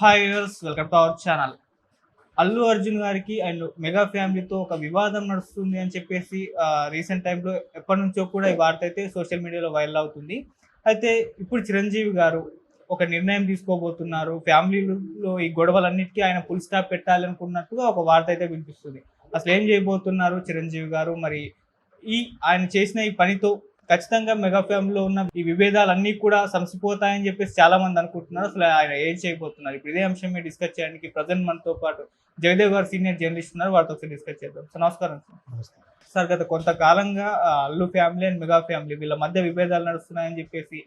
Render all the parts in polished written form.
Hi viewers, welcome to our channel. Allu Arjun గారికి and mega ఫ్యామిలీతో ఒక వివాదం నడుస్తుంది అని చెప్పేసి రీసెంట్ టైంలో ఎప్పటి నుంచో కూడా ఈ వార్త అయితే సోషల్ మీడియాలో వైరల్ అవుతుంది. అయితే ఇప్పుడు చిరంజీవి గారు ఒక నిర్ణయం తీసుకోబోతున్నారు. ఫ్యామిలీలో ఈ గొడవలన్నిటికీ ఆయన ఫుల్ స్టాప్ పెట్టాలనుకున్నట్టుగా ఒక వార్త అయితే వినిపిస్తుంది. అసలు ఏం చేయబోతున్నారు చిరంజీవి గారు? మరి ఆయన చేసిన ఈ పనితో ఖచ్చితంగా మెగా ఫ్యామిలీలో ఉన్న ఈ విభేదాలన్నీ కూడా సమసిపోతాయని చెప్పేసి చాలా మంది అనుకుంటున్నారు. అసలు ఆయన ఏం చేయబోతున్నారు? ఇప్పుడు ఇదే అంశం మీద డిస్కస్ చేయడానికి ప్రజెంట్ మనతో పాటు జయదేవ్ గారు సీనియర్ జర్నలిస్ట్ ఉన్నారు. వారితో ఒకసారి డిస్కస్ చేద్దాం. సార్ నమస్కారం. సార్ గత కొంతకాలంగా Allu family and mega family వీళ్ళ మధ్య విభేదాలు నడుస్తున్నాయని చెప్పేసి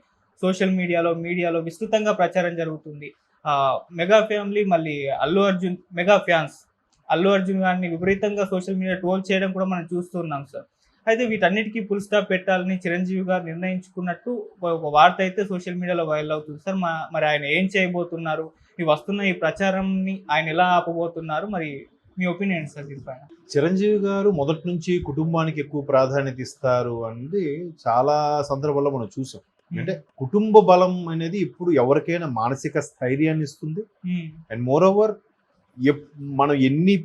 సోషల్ మీడియాలో విస్తృతంగా ప్రచారం జరుగుతుంది. మెగా ఫ్యామిలీ మళ్ళీ మెగా ఫ్యాన్స్ అల్లు అర్జున్ గారిని విపరీతంగా సోషల్ మీడియా ట్రోల్ చేయడం కూడా మనం చూస్తున్నాం సార్. అయితే వీటన్నిటికీ ఫుల్ స్టాప్ పెట్టాలని చిరంజీవి గారు నిర్ణయించుకున్నట్టు ఒక వార్త అయితే సోషల్ మీడియాలో వైరల్ అవుతుంది సార్. మరి ఆయన ఏం చేయబోతున్నారు? వస్తున్న ఈ ప్రచారంని ఆయన ఎలా ఆపబోతున్నారు? మరి మీ ఒపీనియన్ సార్ దీనిపైన? చిరంజీవి గారు మొదటి నుంచి కుటుంబానికి ఎక్కువ ప్రాధాన్యత ఇస్తారు అనేది చాలా సందర్భాల్లో మనం చూసాం. అంటే కుటుంబ బలం అనేది ఇప్పుడు ఎవరికైనా మానసిక స్థైర్యాన్ని ఇస్తుంది. అండ్ మోర్ ఓవర్ మనం ఎన్ని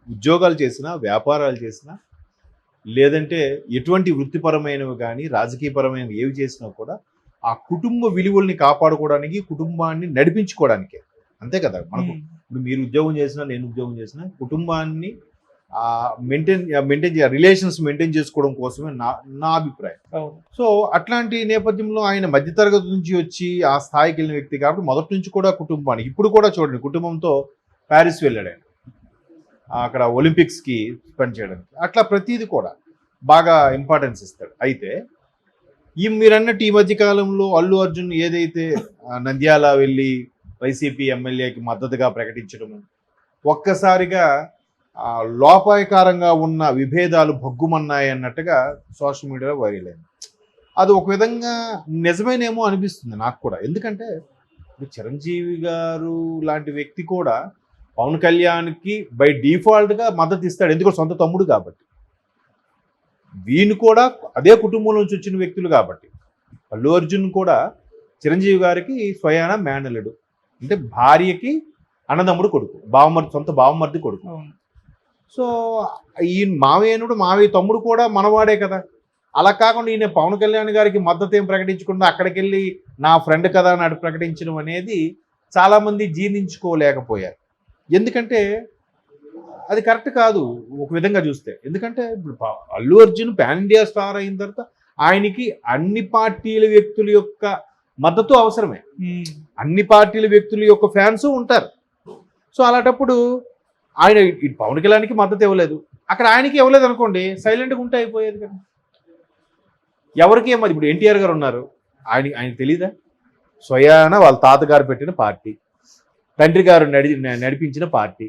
ఉద్యోగాలు చేసినా, వ్యాపారాలు చేసినా, లేదంటే ఎటువంటి వృత్తిపరమైనవి కానీ రాజకీయపరమైనవి ఏవి చేసినా కూడా ఆ కుటుంబ విలువల్ని కాపాడుకోవడానికి, కుటుంబాన్ని నడిపించుకోవడానికే. అంతే కదా. మనకు ఇప్పుడు మీరు ఉద్యోగం చేసినా, నేను ఉద్యోగం చేసినా కుటుంబాన్ని రిలేషన్స్ మెయింటైన్ చేసుకోవడం కోసమే నా అభిప్రాయం. సో అట్లాంటి నేపథ్యంలో ఆయన మధ్యతరగతి నుంచి వచ్చి ఆ స్థాయికి వెళ్ళిన వ్యక్తి కాబట్టి మొదటి నుంచి కూడా కుటుంబానికి, ఇప్పుడు కూడా చూడండి, కుటుంబంతో ప్యారిస్ వెళ్ళాడు ఆయన, అక్కడ ఒలింపిక్స్కి స్పెండ్ చేయడానికి. అట్లా ప్రతిదీ కూడా బాగా ఇంపార్టెన్స్ ఇస్తాడు. అయితే మీరన్నట్టు ఈ మధ్య కాలంలో అల్లు అర్జున్ ఏదైతే నంద్యాల వెళ్ళి వైసీపీ ఎమ్మెల్యేకి మద్దతుగా ప్రకటించడము, ఒక్కసారిగా లోపాయకారంగా ఉన్న విభేదాలు భగ్గుమన్నాయి అన్నట్టుగా సోషల్ మీడియాలో వైరల్ అయింది. అది ఒక విధంగా నిజమేనేమో అనిపిస్తుంది నాకు కూడా. ఎందుకంటే చిరంజీవి గారు లాంటి వ్యక్తి కూడా పవన్ కళ్యాణ్కి బై డిఫాల్ట్గా మద్దతు ఇస్తాడు, ఎందుకంటే సొంత తమ్ముడు కాబట్టి. వీళ్ళు కూడా అదే కుటుంబం నుంచి వచ్చిన వ్యక్తులు కాబట్టి. అల్లు అర్జున్ కూడా చిరంజీవి గారికి స్వయాన మేనలుడు, అంటే భార్యకి అన్నదమ్ముడు కొడుకు, సొంత బావమర్ది కొడుకు. సో ఈ మావయ్య తమ్ముడు కూడా మనవాడే కదా. అలా కాకుండా ఈయన పవన్ కళ్యాణ్ గారికి మద్దతు ఏం ప్రకటించకుండా అక్కడికి వెళ్ళి నా ఫ్రెండ్ కదా అని ప్రకటించడం అనేది చాలామంది జీర్ణించుకోలేకపోయారు. ఎందుకంటే అది కరెక్ట్ కాదు ఒక విధంగా చూస్తే. ఎందుకంటే ఇప్పుడు Allu Arjun pan India star అయిన తర్వాత ఆయనకి అన్ని పార్టీల వ్యక్తుల యొక్క మద్దతు అవసరమే, అన్ని పార్టీల వ్యక్తుల యొక్క ఫ్యాన్స్ ఉంటారు. సో అలాంటప్పుడు ఆయన పవన్ కళ్యాణ్కి మద్దతు ఇవ్వలేదు, అక్కడ ఆయనకి ఇవ్వలేదు అనుకోండి, సైలెంట్గా ఉంటే అయిపోయేది కదా. ఎవరికి ఏమది? ఇప్పుడు ఎన్టీఆర్ గారు ఉన్నారు, ఆయనకి తెలీదా? స్వయాన వాళ్ళ తాతగారు పెట్టిన పార్టీ, తండ్రి గారు నడిపించిన పార్టీ,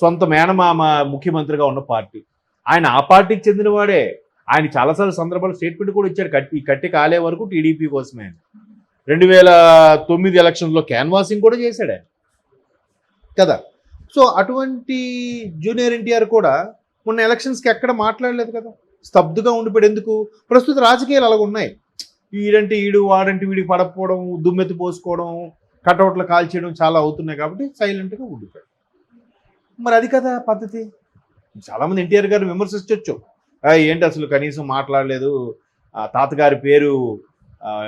సొంత మేనమామ ముఖ్యమంత్రిగా ఉన్న పార్టీ. ఆయన ఆ పార్టీకి చెందినవాడే. ఆయన చాలాసార్లు సందర్భాలు స్టేట్మెంట్ కూడా ఇచ్చాడు, కట్టి కాలే వరకు టీడీపీ కోసమే. 2009 ఎలక్షన్లో క్యాన్వాసింగ్ కూడా చేశాడు ఆయన కదా. సో అటువంటి జూనియర్ ఎన్టీఆర్ కూడా మొన్న ఎలక్షన్స్కి ఎక్కడ మాట్లాడలేదు కదా, స్తబ్దుగా ఉండిపోయాడు. ఎందుకు? ప్రస్తుత రాజకీయాలు అలాగ ఉన్నాయి. ఈడంటే ఈడు, వాడంటే వీడికి పడకపోవడం, దుమ్మెత్తి పోసుకోవడం, కటౌట్లు కాల్చేయడం చాలా అవుతున్నాయి కాబట్టి సైలెంట్గా ఉండిపోయాడు. మరి అది కదా పద్ధతి. చాలామంది ఎన్టీఆర్ గారిని విమర్శించవచ్చు, ఏంటి అసలు కనీసం మాట్లాడలేదు, తాతగారి పేరు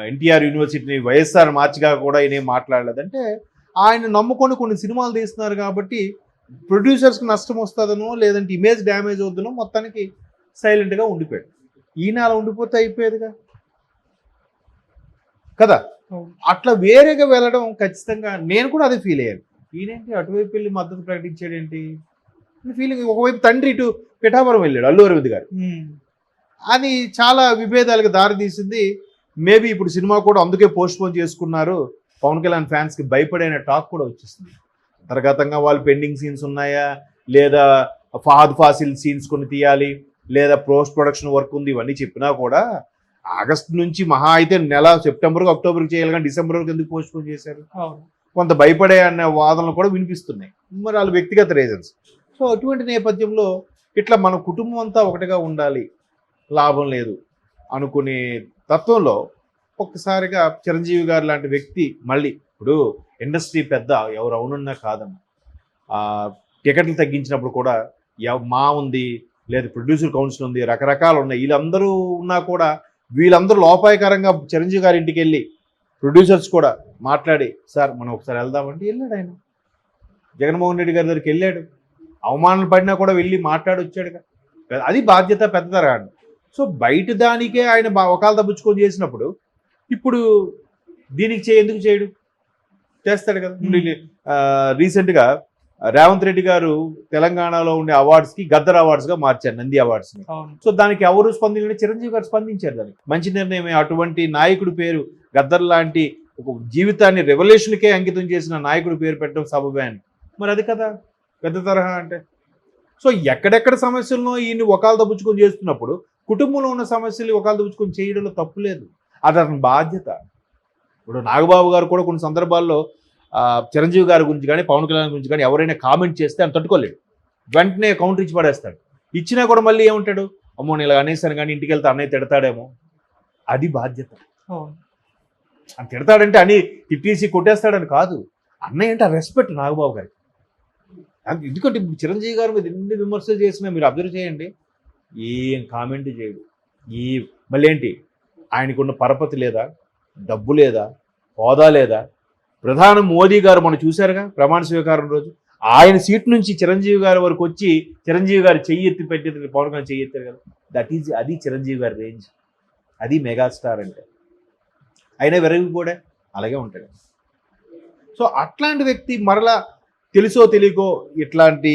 ఎన్టీఆర్ యూనివర్సిటీని వైఎస్ఆర్ మార్చిగా కూడా ఈయన మాట్లాడలేదు. అంటే ఆయన నమ్ముకొని కొన్ని సినిమాలు తీస్తున్నారు కాబట్టి ప్రొడ్యూసర్స్కి నష్టం వస్తుందనో, లేదంటే ఇమేజ్ డ్యామేజ్ అవుతుందనో మొత్తానికి సైలెంట్గా ఉండిపోయాడు. ఈయన అలా ఉండిపోతే అయిపోయేదిగా కదా. అట్లా వేరేగా వెళ్ళడం ఖచ్చితంగా నేను కూడా అదే ఫీల్ అయ్యాను. ఈయనేంటి అటువైపు వెళ్ళి మద్దతు ప్రకటించాడేంటి ఫీలింగ్. ఒకవైపు తండ్రి ఇటు పిఠాపురం వెళ్ళాడు అల్లు అరవింద్ గారు, అది చాలా విభేదాలకు దారితీసింది. మేబీ ఇప్పుడు సినిమా కూడా అందుకే పోస్ట్పోన్ చేసుకున్నారు, పవన్ కళ్యాణ్ ఫ్యాన్స్కి భయపడైన టాక్ కూడా వచ్చేసింది. అంతర్గతంగా వాళ్ళు పెండింగ్ సీన్స్ ఉన్నాయా, లేదా ఫహద్ ఫాసిల్ సీన్స్ కొన్ని తీయాలి, లేదా పోస్ట్ ప్రొడక్షన్ వర్క్ ఉంది, ఇవన్నీ చెప్పినా కూడా ఆగస్టు నుంచి మహా అయితే నెల సెప్టెంబర్కి అక్టోబర్కి చేయాలి, కానీ డిసెంబర్ వరకు ఎందుకు పోస్ట్పోన్ చేశారు? కొంత భయపడే అనే వాదనలు కూడా వినిపిస్తున్నాయి, మరి వాళ్ళ వ్యక్తిగత రీజన్స్. సో అటువంటి నేపథ్యంలో ఇట్లా మన కుటుంబం అంతా ఒకటిగా ఉండాలి, లాభం లేదు అనుకునే తత్వంలో ఒక్కసారిగా చిరంజీవి గారు లాంటి వ్యక్తి మళ్ళీ ఇప్పుడు ఇండస్ట్రీ పెద్ద ఎవరు అవునున్నా కాదమ్మా, టికెట్లు తగ్గించినప్పుడు కూడా మా ఉంది, లేదా ప్రొడ్యూసర్ కౌన్సిల్ ఉంది, రకరకాలు ఉన్నాయి, వీళ్ళందరూ ఉన్నా కూడా వీళ్ళందరూ లోపాయకరంగా చిరంజీవి గారి ఇంటికి వెళ్ళి ప్రొడ్యూసర్స్ కూడా మాట్లాడి సార్ మనం ఒకసారి వెళ్దామంటే వెళ్ళాడు. ఆయన జగన్మోహన్ రెడ్డి గారి దగ్గరికి వెళ్ళాడు, అవమానాలు పడినా కూడా వెళ్ళి మాట్లాడి వచ్చాడుగా. అది బాధ్యత పెద్దదరా. సో బయట దానికే ఆయన ఒకళ్ళు తప్పించుకొని చేసినప్పుడు ఇప్పుడు దీనికి ఎందుకు చేయడు? చేస్తాడు కదా. రీసెంట్గా రేవంత్ రెడ్డి గారు తెలంగాణలో ఉండే అవార్డ్స్కి గద్దర్ అవార్డ్స్గా మార్చారు, నంది అవార్డ్స్ని. సో దానికి ఎవరు స్పందించారు? చిరంజీవి గారు స్పందించారు. దానికి మంచి నిర్ణయమే. అటువంటి నాయకుడి పేరు గద్దర్ లాంటి ఒక జీవితాన్ని రెవల్యూషన్కే అంకితం చేసిన నాయకుడి పేరు పెట్టడం సబబే అని. మరి అది కదా పెద్ద తరహా అంటే. సో ఎక్కడెక్కడ సమస్యలను ఈయన్ని ఒకళ్ళు దబ్బుచ్చుకొని చేస్తున్నప్పుడు కుటుంబంలో ఉన్న సమస్యలు ఒకళ్ళు దబ్బుచ్చుకొని చేయడంలో తప్పు లేదు, అది అతని బాధ్యత. ఇప్పుడు నాగబాబు గారు కూడా కొన్ని సందర్భాల్లో చిరంజీవి గారి గురించి కానీ పవన్ కళ్యాణ్ గురించి కానీ ఎవరైనా కామెంట్ చేస్తే ఆయన తట్టుకోలేడు, వెంటనే కౌంటర్ ఇచ్చి పడేస్తాడు. ఇచ్చినా కూడా మళ్ళీ ఏముంటాడు, అమ్మో నేను ఇలా అనేసాను కానీ ఇంటికి వెళ్తే అన్నయ్య తిడతాడేమో. అది బాధ్యత. అని తిడతాడంటే అని తిట్టేసి కొట్టేస్తాడని కాదు, అన్నయ్య అంటే రెస్పెక్ట్ నాగబాబు గారికి. ఎందుకంటే ఇప్పుడు చిరంజీవి గారి మీద ఎన్ని విమర్శలు చేసినా మీరు అబ్జర్వ్ చేయండి, ఏం కామెంట్ చేయడు. మళ్ళీ ఏంటి, ఆయనకున్న పరపతి లేదా, డబ్బు లేదా, హోదా లేదా? ప్రధాని మోదీ గారు మనం చూశారుగా ప్రమాణ స్వీకారం రోజు, ఆయన సీట్ నుంచి చిరంజీవి గారి వరకు వచ్చి చిరంజీవి గారు చెయ్యి ఎత్తి పెట్టేది, పవన్ కళ్యాణ్ చెయ్యి ఎత్తారు కదా. అది చిరంజీవి గారి రేంజ్, అది మెగాస్టార్ అంటే. అయినా విరవి కూడా అలాగే ఉంటాడు. సో అట్లాంటి వ్యక్తి మరలా తెలుసో తెలియకో ఇట్లాంటి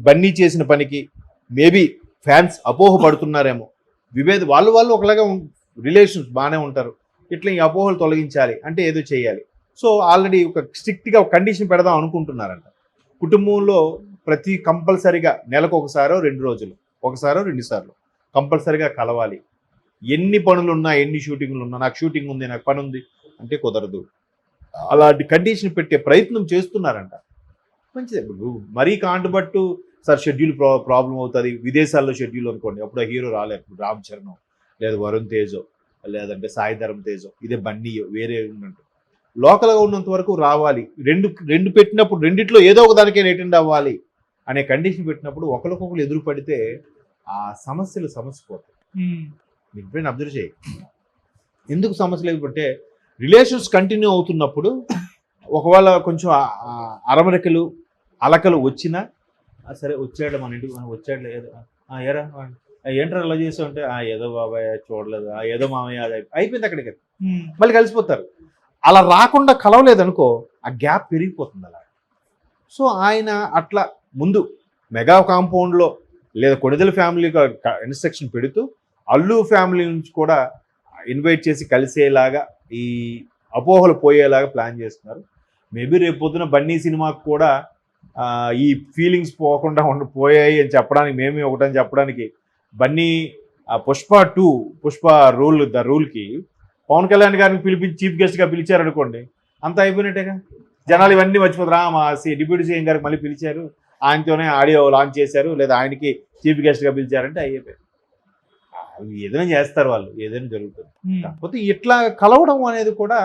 బన్నీ చేసిన పనికి మేబీ ఫ్యాన్స్ అపోహ పడుతున్నారేమో. వాళ్ళు ఒకలాగా రిలేషన్స్ బాగానే ఉంటారు, ఇట్లా ఈ అపోహలు తొలగించాలి అంటే ఏదో చేయాలి. సో ఆల్రెడీ ఒక స్ట్రిక్ట్గా ఒక కండిషన్ పెడదాం అనుకుంటున్నారంట. కుటుంబంలో ప్రతి కంపల్సరిగా నెలకు ఒకసారో 2 రోజులు, ఒకసారో 2 సార్లు కంపల్సరిగా కలవాలి. ఎన్ని పనులు ఉన్నా, ఎన్ని షూటింగ్లు ఉన్నా, నాకు షూటింగ్ ఉంది, నాకు పని ఉంది అంటే కుదరదు. అలాంటి కండిషన్ పెట్టే ప్రయత్నం చేస్తున్నారంట. మంచిదే. మరీ కాంటబట్టు సార్ షెడ్యూల్ ప్రాబ్లం అవుతుంది, విదేశాల్లో షెడ్యూల్ అనుకోండి, అప్పుడు ఆ హీరో రాలేదు, రామ్ చరణ్ లేదా వరుణ్ తేజో లేదంటే సాయి ధరమ్ తేజో, ఇదే బన్నీయో వేరే ఉన్నట్టు లోకల్గా ఉన్నంత వరకు రావాలి. రెండు పెట్టినప్పుడు రెండిట్లో ఏదో ఒక దానికే అటెండ్ అవ్వాలి అనే కండిషన్ పెట్టినప్పుడు ఒకరికొకరు ఎదురు పడితే ఆ సమస్యలు సమసిపోతాయి. మీకు ఎప్పుడైనా అబ్జర్వ్ చేయి, ఎందుకు సమస్యలు లేకపోతే రిలేషన్స్ కంటిన్యూ అవుతున్నప్పుడు ఒకవేళ కొంచెం అరమరికలు అలకలు వచ్చినా సరే వచ్చాడు మన ఇంటికి, మనం వచ్చాడు ఏరా ఏంట్రా అలా చేసామంటే ఏదో బాబాయ్ చూడలేదు, ఏదో మామయ్య అయిపోయింది, అక్కడికి మళ్ళీ కలిసిపోతారు. అలా రాకుండా కలవలేదనుకో ఆ గ్యాప్ పెరిగిపోతుంది అలా. సో ఆయన అట్లా ముందు మెగా కాంపౌండ్లో లేదా కొణిదెల ఫ్యామిలీకి ఇన్స్ట్రక్షన్ పెడుతూ అల్లు ఫ్యామిలీ నుంచి కూడా ఇన్వైట్ చేసి కలిసేలాగా ఈ అపోహలు పోయేలాగా ప్లాన్ చేస్తున్నారు. మేబీ రేపు పొద్దున బన్నీ సినిమాకు కూడా ఈ ఫీలింగ్స్ పోకుండా పోయాయి అని చెప్పడానికి, మేమే ఒకటని చెప్పడానికి బన్నీ పుష్ప రూల్కి పవన్ కళ్యాణ్ గారిని పిలిపించి చీఫ్ గెస్ట్గా పిలిచారనుకోండి, అంతా అయిపోయినట్టేగా. జనాలు ఇవన్నీ మర్చిపోతారు, మా డిప్యూటీ సీఎం గారికి మళ్ళీ పిలిచారు, ఆయనతోనే ఆడియో లాంచ్ చేశారు, లేదా ఆయనకి చీఫ్ గెస్ట్గా పిలిచారంటే అయిపోయారు. ఏదైనా చేస్తారు వాళ్ళు, ఏదైనా జరుగుతుంది. కాకపోతే ఇట్లా కలవడం అనేది కూడా